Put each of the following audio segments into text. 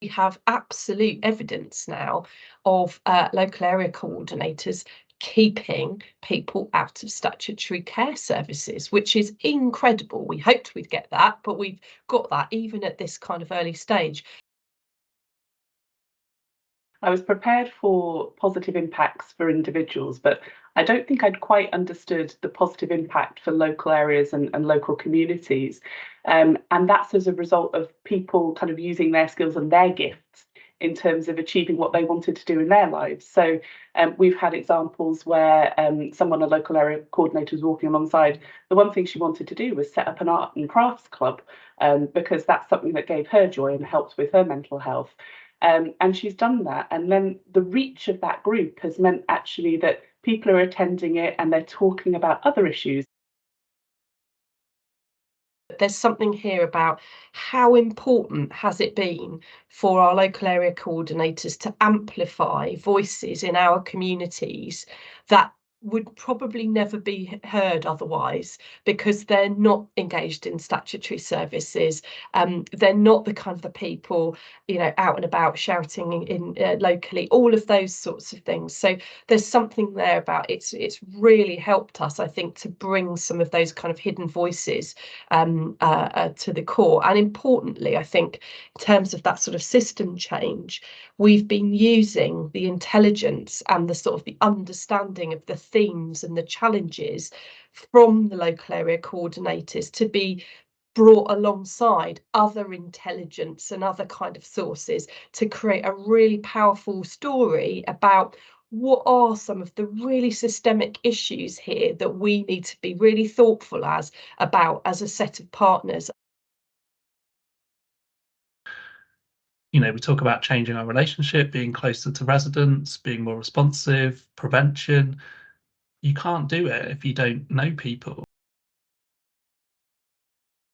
We have absolute evidence now of local area coordinators keeping people out of statutory care services, which is incredible. We hoped we'd get that, but we've got that even at this kind of early stage. I was prepared for positive impacts for individuals, but I don't think I'd quite understood the positive impact for local areas and local communities. And that's as a result of people kind of using their skills and their gifts in terms of achieving what they wanted to do in their lives. So we've had examples where someone, a local area coordinator, was walking alongside. The one thing she wanted to do was set up an art and crafts club because that's something that gave her joy and helped with her mental health. And she's done that. And then the reach of that group has meant actually that people are attending it and they're talking about other issues. There's something here about how important has it been for our local area coordinators to amplify voices in our communities that would probably never be heard otherwise, because they're not engaged in statutory services. They're not the kind of the people, out and about shouting in locally, all of those sorts of things. So there's something there about it's really helped us, I think, to bring some of those kind of hidden voices to the core. And importantly, I think in terms of that sort of system change, we've been using the intelligence and the sort of the understanding of the themes and the challenges from the local area coordinators to be brought alongside other intelligence and other kind of sources to create a really powerful story about what are some of the really systemic issues here that we need to be really thoughtful about as a set of partners. We talk about changing our relationship, being closer to residents, being more responsive, prevention. You can't do it if you don't know people.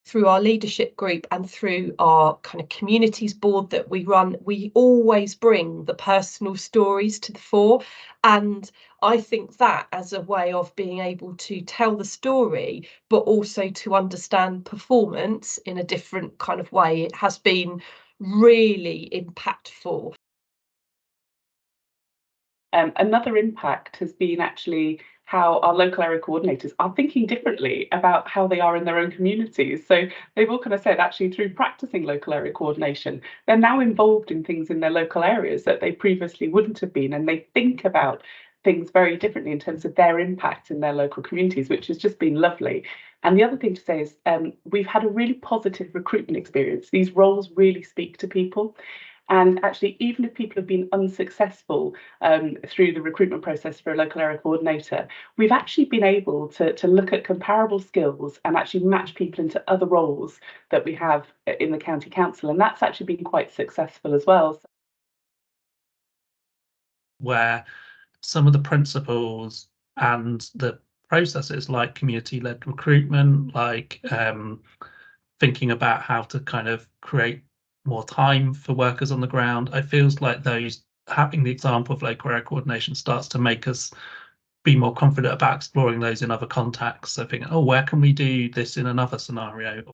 Through our leadership group and through our kind of communities board that we run, we always bring the personal stories to the fore. And I think that as a way of being able to tell the story, but also to understand performance in a different kind of way, it has been really impactful. Another impact has been actually how our local area coordinators are thinking differently about how they are in their own communities. So they've all kind of said, actually, through practicing local area coordination, they're now involved in things in their local areas that they previously wouldn't have been. And they think about things very differently in terms of their impact in their local communities, which has just been lovely. And the other thing to say is we've had a really positive recruitment experience. These roles really speak to people. And actually, even if people have been unsuccessful through the recruitment process for a local area coordinator, we've actually been able to look at comparable skills and actually match people into other roles that we have in the county council. And that's actually been quite successful as well. Where some of the principles and the processes like community-led recruitment, like thinking about how to kind of create more time for workers on the ground. I feels like those, having the example of local area coordination, starts to make us be more confident about exploring those in other contexts. So thinking, oh, where can we do this in another scenario?